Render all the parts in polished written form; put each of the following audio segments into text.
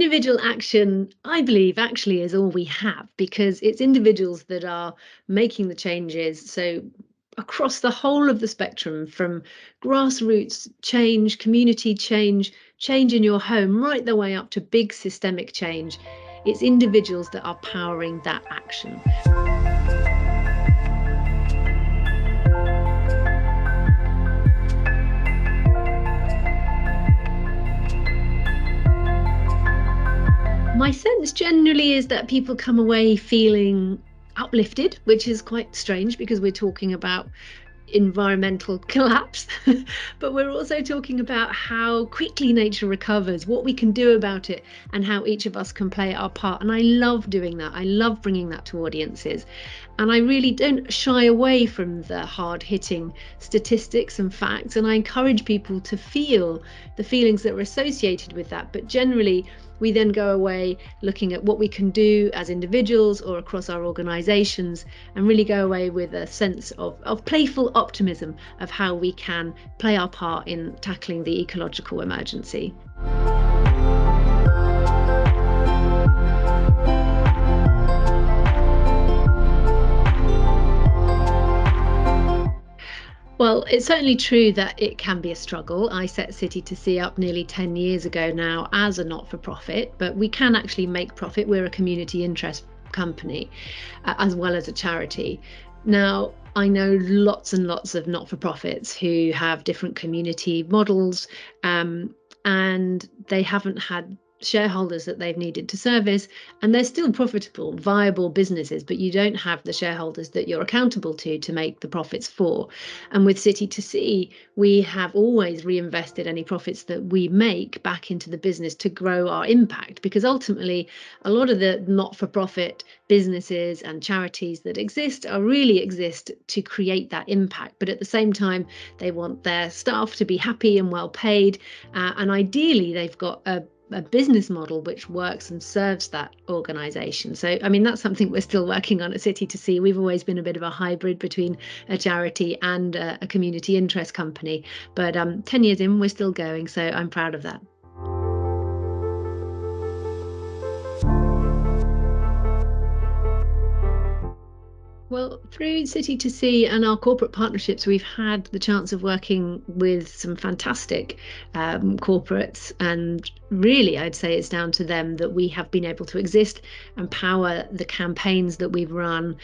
Individual action, I believe, actually is all we have, because it's individuals that are making the changes. So across the whole of the spectrum, from grassroots change, community change, change in your home, right the way up to big systemic change, it's individuals that are powering that action. My sense generally is that people come away feeling uplifted, which is quite strange because we're talking about environmental collapse, but we're also talking about how quickly nature recovers, what we can do about it, and how each of us can play our part. And I love doing that. I love bringing that to audiences. And I really don't shy away from the hard-hitting statistics and facts. And I encourage people to feel the feelings that are associated with that. But generally, we then go away looking at what we can do as individuals or across our organizations, and really go away with a sense of playful optimism of how we can play our part in tackling the ecological emergency. Well, it's certainly true that it can be a struggle. I set City to Sea up nearly 10 years ago now as a not-for-profit, but we can actually make profit. We're a community interest company as well as a charity. Now, I know lots and lots of not-for-profits who have different community models, and they haven't had shareholders that they've needed to service, and they're still profitable, viable businesses, but you don't have the shareholders that you're accountable to make the profits for. And with City to Sea, we have always reinvested any profits that we make back into the business to grow our impact, because ultimately a lot of the not-for-profit businesses and charities that exist really exist to create that impact, but at the same time they want their staff to be happy and well paid, and ideally they've got a business model which works and serves that organization. So, I mean, that's something we're still working on at City to Sea. We've always been a bit of a hybrid between a charity and a community interest company. But 10 years in, we're still going. So I'm proud of that. Well, through City to Sea and our corporate partnerships, we've had the chance of working with some fantastic corporates, and really I'd say it's down to them that we have been able to exist and power the campaigns that we've run,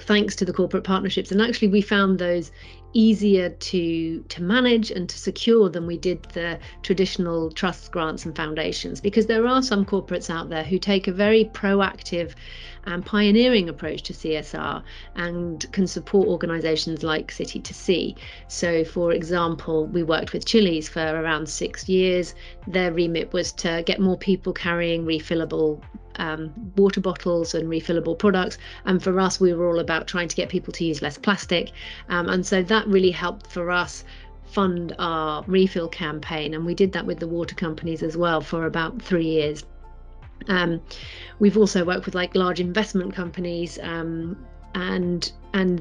thanks to the corporate partnerships. And actually we found those easier to manage and to secure than we did the traditional trusts, grants and foundations, because there are some corporates out there who take a very proactive and pioneering approach to CSR and can support organizations like City to Sea. So for example, we worked with Chili's for around 6 years. Their remit was to get more people carrying refillable water bottles and refillable products, and for us we were all about trying to get people to use less plastic, and so that really helped for us fund our refill campaign, and we did that with the water companies as well for about 3 years. We've also worked with like large investment companies, and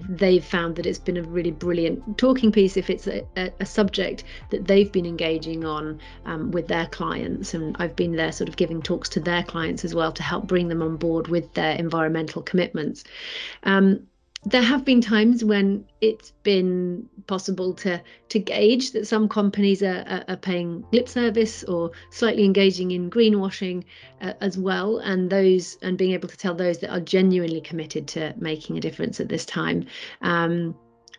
they've found that it's been a really brilliant talking piece if it's a subject that they've been engaging on with their clients. And I've been there sort of giving talks to their clients as well to help bring them on board with their environmental commitments. There have been times when it's been possible to gauge that some companies are paying lip service or slightly engaging in greenwashing as well, and being able to tell those that are genuinely committed to making a difference at this time.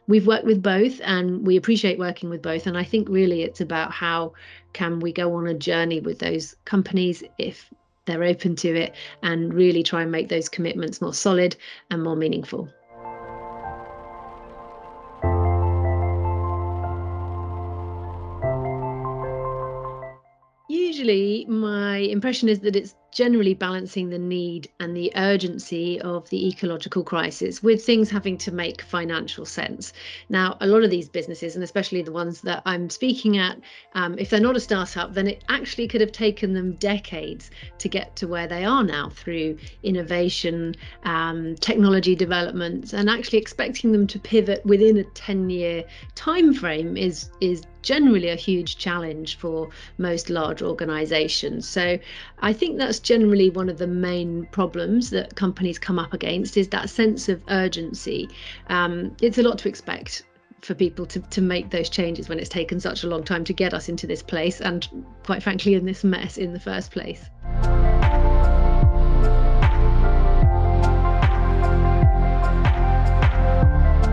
We've worked with both and we appreciate working with both, and I think really it's about how can we go on a journey with those companies if they're open to it, and really try and make those commitments more solid and more meaningful. Usually my impression is that it's generally balancing the need and the urgency of the ecological crisis with things having to make financial sense. Now, a lot of these businesses, and especially the ones that I'm speaking at, if they're not a startup, then it actually could have taken them decades to get to where they are now through innovation, technology development, and actually expecting them to pivot within a 10-year time frame is generally a huge challenge for most large organizations. So I think that's generally one of the main problems that companies come up against, is that sense of urgency. It's a lot to expect for people to make those changes when it's taken such a long time to get us into this place, and quite frankly in this mess in the first place.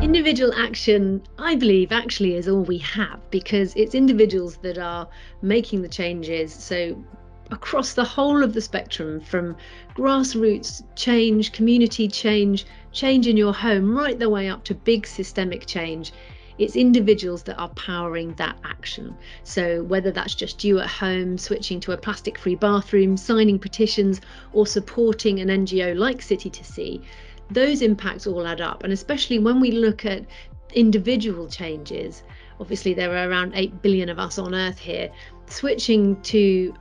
Individual action, I believe, actually is all we have, because it's individuals that are making the changes. So across the whole of the spectrum, from grassroots change, community change, change in your home, right the way up to big systemic change, it's individuals that are powering that action. So whether that's just you at home switching to a plastic-free bathroom, signing petitions, or supporting an NGO like City to Sea, those impacts all add up. And especially when we look at individual changes, obviously there are around 8 billion of us on Earth here. Switching to,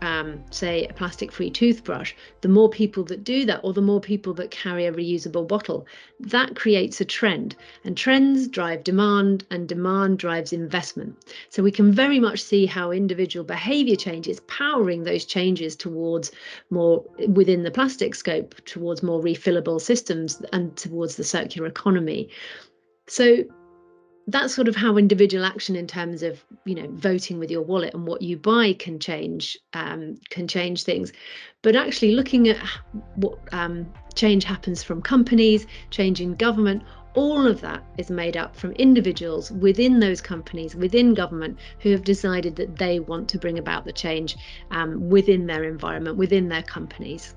say, a plastic-free toothbrush, the more people that do that, or the more people that carry a reusable bottle, that creates a trend. And trends drive demand, and demand drives investment. So we can very much see how individual behaviour change is powering those changes towards more, within the plastic scope, towards more refillable systems and towards the circular economy. So that's sort of how individual action in terms of, voting with your wallet and what you buy can change things. But actually looking at what change happens from companies, change in government, all of that is made up from individuals within those companies, within government, who have decided that they want to bring about the change within their environment, within their companies.